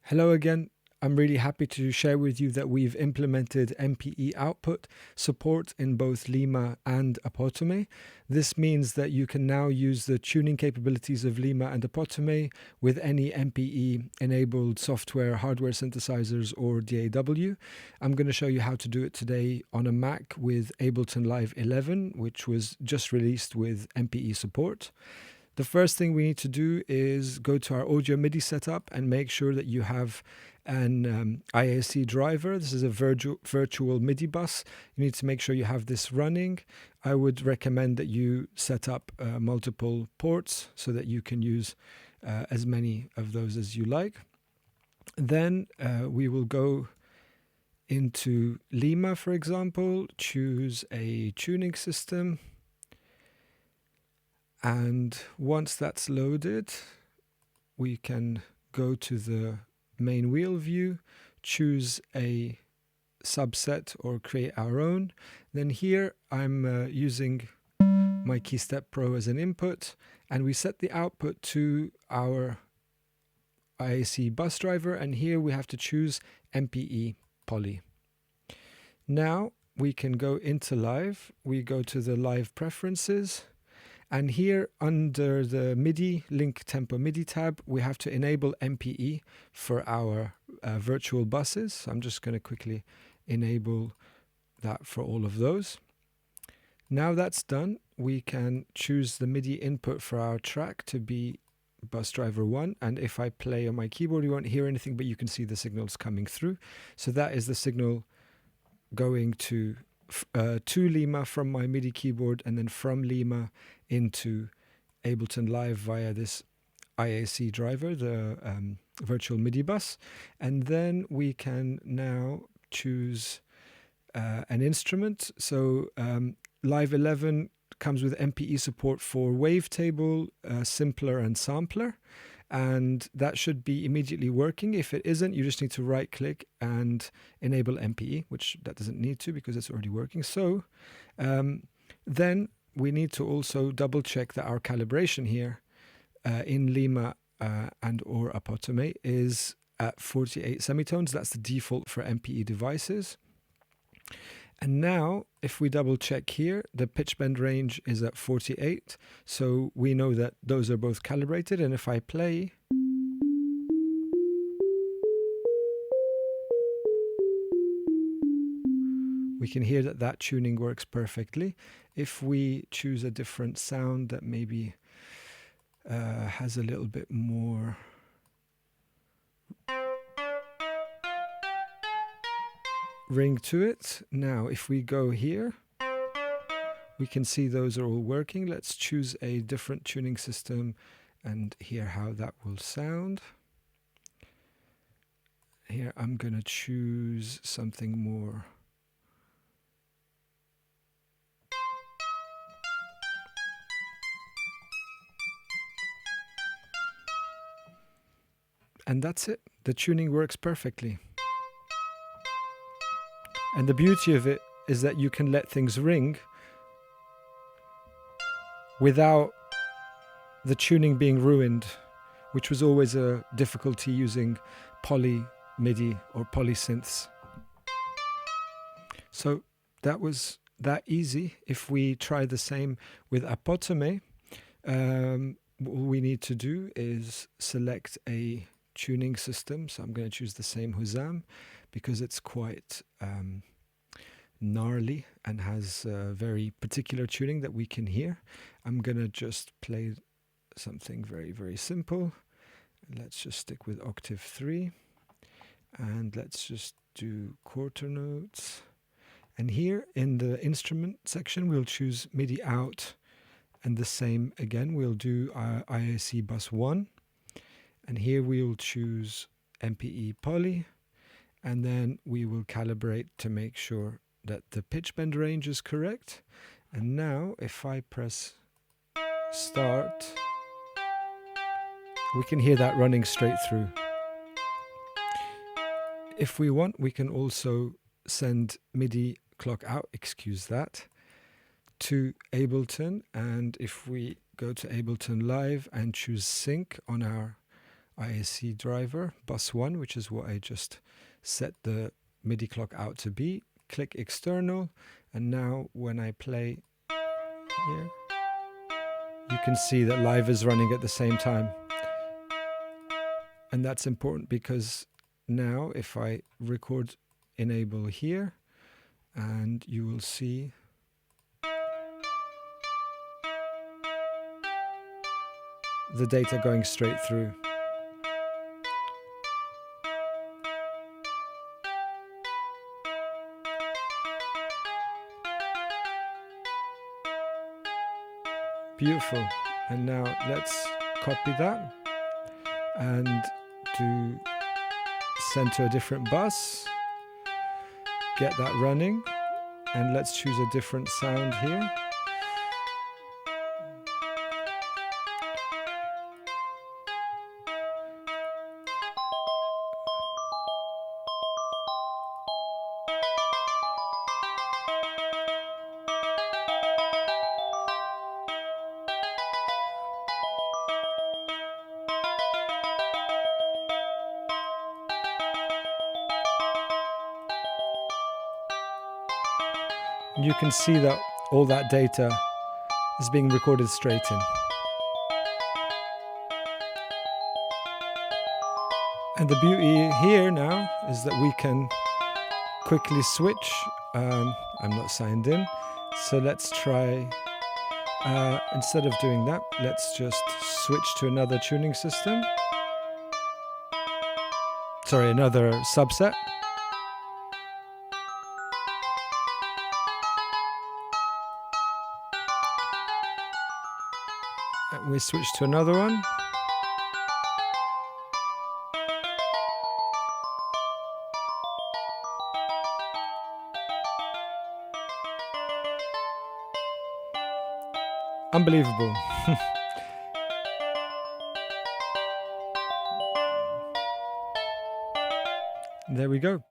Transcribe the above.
Hello again. I'm really happy to share with you that we've implemented MPE output support in both Leimma and Apotome. This means that you can now use the tuning capabilities of Leimma and Apotome with any MPE enabled software, hardware synthesizers, or DAW. I'm going to show you how to do it today on a Mac with Ableton Live 11, which was just released with MPE support. The first thing we need to do is go to our audio MIDI setup and make sure that you have an IAC driver. This is a virtual MIDI bus. You need to make sure you have this running. I would recommend that you set up multiple ports so that you can use as many of those as you like. Then we will go into Leimma, for example, choose a tuning system. And once that's loaded, we can go to the main wheel view, choose a subset or create our own. Then here I'm using my KeyStep Pro as an input, and we set the output to our IAC bus driver, and here we have to choose MPE Poly. Now we can go into Live. We go to the Live Preferences. And here under the MIDI, Link Tempo MIDI tab, we have to enable MPE for our virtual buses. So I'm just going to quickly enable that for all of those. Now that's done, we can choose the MIDI input for our track to be bus driver 1. And if I play on my keyboard, you won't hear anything, but you can see the signals coming through. So that is the signal going to Leimma from my MIDI keyboard, and then from Leimma into Ableton Live via this IAC driver, the virtual MIDI bus. And then we can now choose an instrument. So Live 11 comes with MPE support for wavetable, simpler, and sampler. And that should be immediately working. If it isn't, you just need to right click and enable MPE, which that doesn't need to because it's already working. So then we need to also double check that our calibration here in Leimma and or Apotome is at 48 semitones. That's the default for MPE devices. And now, if we double check here, the pitch bend range is at 48. So we know that those are both calibrated. And if I play, we can hear that that tuning works perfectly. If we choose a different sound that maybe has a little bit more ring to it. Now, if we go here, we can see those are all working. Let's choose a different tuning system and hear how that will sound. Here, I'm going to choose something more. And that's it. The tuning works perfectly. And the beauty of it is that you can let things ring without the tuning being ruined, which was always a difficulty using poly MIDI or poly synths. So that was that easy. If we try the same with Apotome, what we need to do is select a tuning system. So I'm going to choose the same Huzam because it's quite gnarly and has very particular tuning that we can hear. I'm going to just play something very, very simple. Let's just stick with octave 3. And let's just do quarter notes. And here in the instrument section, we'll choose MIDI out. And the same again, we'll do our IAC bus 1. And here we'll choose MPE Poly. And then we will calibrate to make sure that the pitch bend range is correct. And now if I press start, we can hear that running straight through. If we want, we can also send MIDI clock out, excuse that, to Ableton. And if we go to Ableton Live and choose sync on our IAC driver, bus 1, which is what I just set the MIDI clock out to be. Click external, and now when I play here, you can see that live is running at the same time. And that's important because now if I record enable here, and you will see the data going straight through. Beautiful. And now let's copy that and send to a different bus, get that running, and let's choose a different sound here. You can see that all that data is being recorded straight in. And the beauty here now is that we can quickly switch. I'm not signed in, so let's try, instead of doing that, let's just switch to another tuning system. Sorry, another subset. And we switch to another one. Unbelievable. There we go.